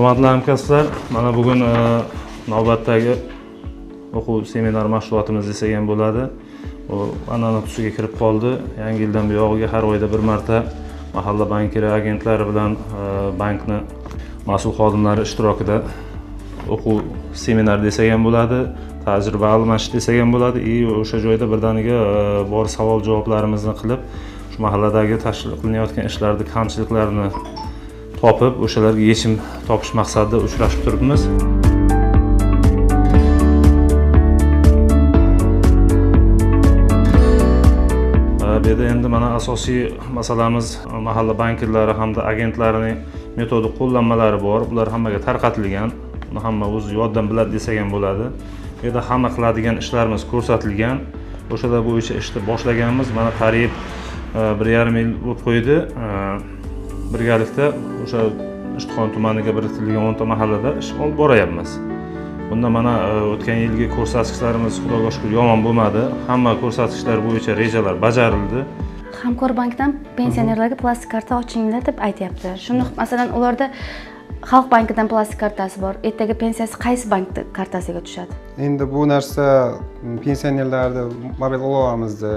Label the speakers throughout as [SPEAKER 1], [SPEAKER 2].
[SPEAKER 1] Hurmatli hamkasblar, mana bugun navbatdagi o'quv seminar mashg'ulotimiz desak ham bo'ladi. U an'ana tusiga kirib qoldi. Yangi yildan buyog'iga har oyda bir marta mahalla bankiri agentlari bilan bankni mas'ul xodimlari ishtirokida o'quv seminar desak ham bo'ladi, tajriba almashish desak ham bo'ladi. O'sha joyda birdaniga bor savol-javoblarimizni qilib, shu mahalladagi tashkil qilinayotgan ishlarda kamchiliklarni topib, o'shalarga yechim topish maqsadida uchrashib turibmiz. Bu yerda endi mana asosiy masalamiz mahalla bankirlari hamda agentlarining metodik qo'llanmalari bor. Ular hammaga tarqatilgan. Uni hamma o'zi yoddan biladi desak ham bo'ladi. Bu yerda hamma qiladigan ishlarimiz ko'rsatilgan. O'shalar bo'yicha ishni boshlaganmiz. Mana qariyb 1,5 yil bo'lib qo'ydi. Birgalikda o'sha Ishtixon tumaniga biriktirilgan 10 ta mahallada ish olib boryapmiz. Bunda mana o'tgan yilgi ko'rsatkichlarimiz Xudoga shukr yomon bo'lmadi. Hamma ko'rsatkichlar bo'yicha rejalar bajarildi.
[SPEAKER 2] Hamkor bankdan pensionerlarga plastik karta ochinglar deb aytyapti. Shuni masalan ularda Xalq bankidan plastik kartasi bor. Ertaga pensiyasi qaysi bank kartasiga tushadi?
[SPEAKER 3] Endi bu narsa pensionerlarni mobil ilovamizda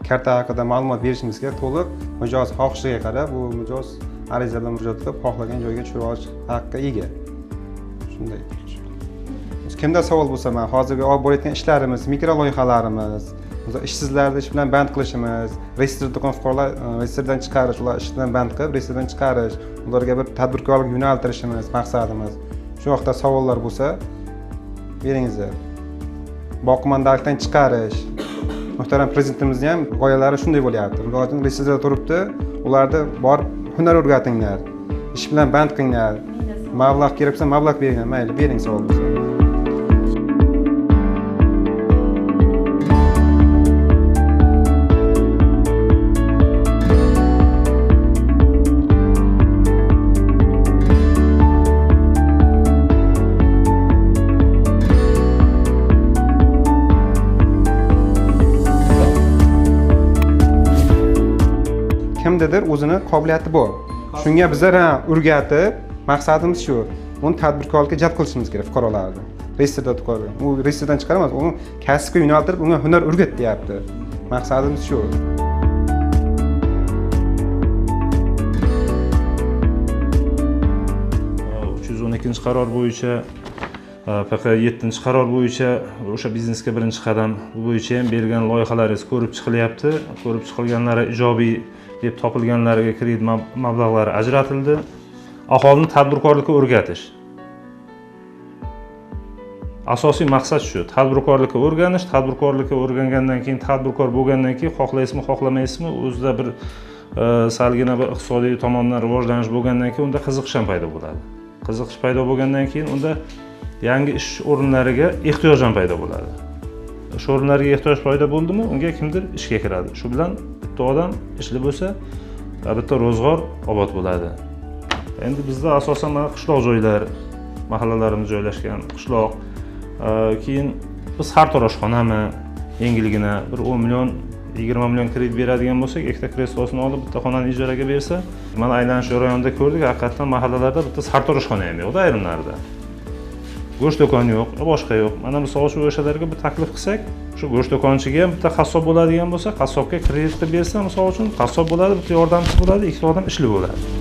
[SPEAKER 3] karta haqida ma'lumot berishimizga to'liq mijoz xohishiga qarab bu mijoz arizalar murojaat qilib xohlagan joyga tushirib olish haqqiga ega. Shunday. Kimda savol bo'lsa, men hozirgi olib borayotgan ishlarimiz, mikro loyihalarimiz, ishsizlarni ish bilan band qilishimiz, reyestrda turgan fuqarolar reyestrdan chiqarish, ular ishdan band qilib reyestrdan chiqarish, ularga bir tadbirkorlik yo'naltirishimiz maqsadimiz. Shu vaqtda savollar bo'lsa, beringizlar. Boqimandalik chiqarish. Muhtaram prezidentimizning ham g'oyalari shunday bo'lyapti. Ularning reyestrda turibdi, ularni borib hunar o'rgatinglar, ish bilan band qilinglar. Mablag' kerak bo'lsa mablag' beringlar, mayli, bering savol bo'lsa. Kimdadir o'zini qobiliyati bor. Shunga bizlar o'rgatib, maqsadimiz shu. Uni tadbirkorlikka jalb qilishimiz kerak fuqarolarni. Reyestrda turgan. U reyestrdan chiqaramiz, uni kasbga yo'naltirib, unga hunar o'rgat deyapti. Maqsadimiz shu. 312-qaror bo'yicha PQ 7-qaror bo'yicha o'sha biznesga birinchi qadam bo'yicha ham bergan loyihalaringiz ko'rib chiqilyapti. Ko'rib chiqilganlari ijobiy deb topilganlariga kredit mablag'lari ajratildi. Aholini tadbirkorlikka o'rgatish. Asosiy maqsad shu. Tadbirkorlikka o'rganish, tadbirkorlikka o'rgangandan keyin, tadbirkor bo'lgandan keyin xohlaysizmi, xohlamaysizmi, o'zida bir salgina bir iqtisodiy tomondan rivojlanish bo'lgandan keyin unda qiziqish ham paydo bo'ladi. Qiziqish paydo bo'lgandan keyin unda yangi ish o'rinlariga ehtiyoj ham paydo bo'ladi. Ish o'rinlariga ehtiyoj paydo bo'ldimi, unga kimdir ishga kiradi. Shu bilan bitta odam ishli bo'lsa, bitta ro'zg'or obod bo'ladi. Endi bizda asosan mana qishloq joylar, mahallalarimiz joylashgan qishloq. Keyin biz sartaroshxonami, yengilgina bir 10 million, 20 million kredit beradigan bo'lsak, ikkita kreslosini olib bitta xonani ijaraga bersa, mana aylanish jarayonida ko'rdik, haqiqatan mahallalarda bitta sartaroshxona ham yo'q, ayrimlarda. Go'sht do'koni yo'q, boshqa yo'q. Mana misol uchun o'shalarga bir taklif qilsak, shu go'sht do'konchiga ham bitta qassob bo'ladigan bo'lsa, qassobga kredit bersa, misol uchun qassob bo'ladi, bitta yordamchi bo'ladi, ikkita odam ishli bo'ladi.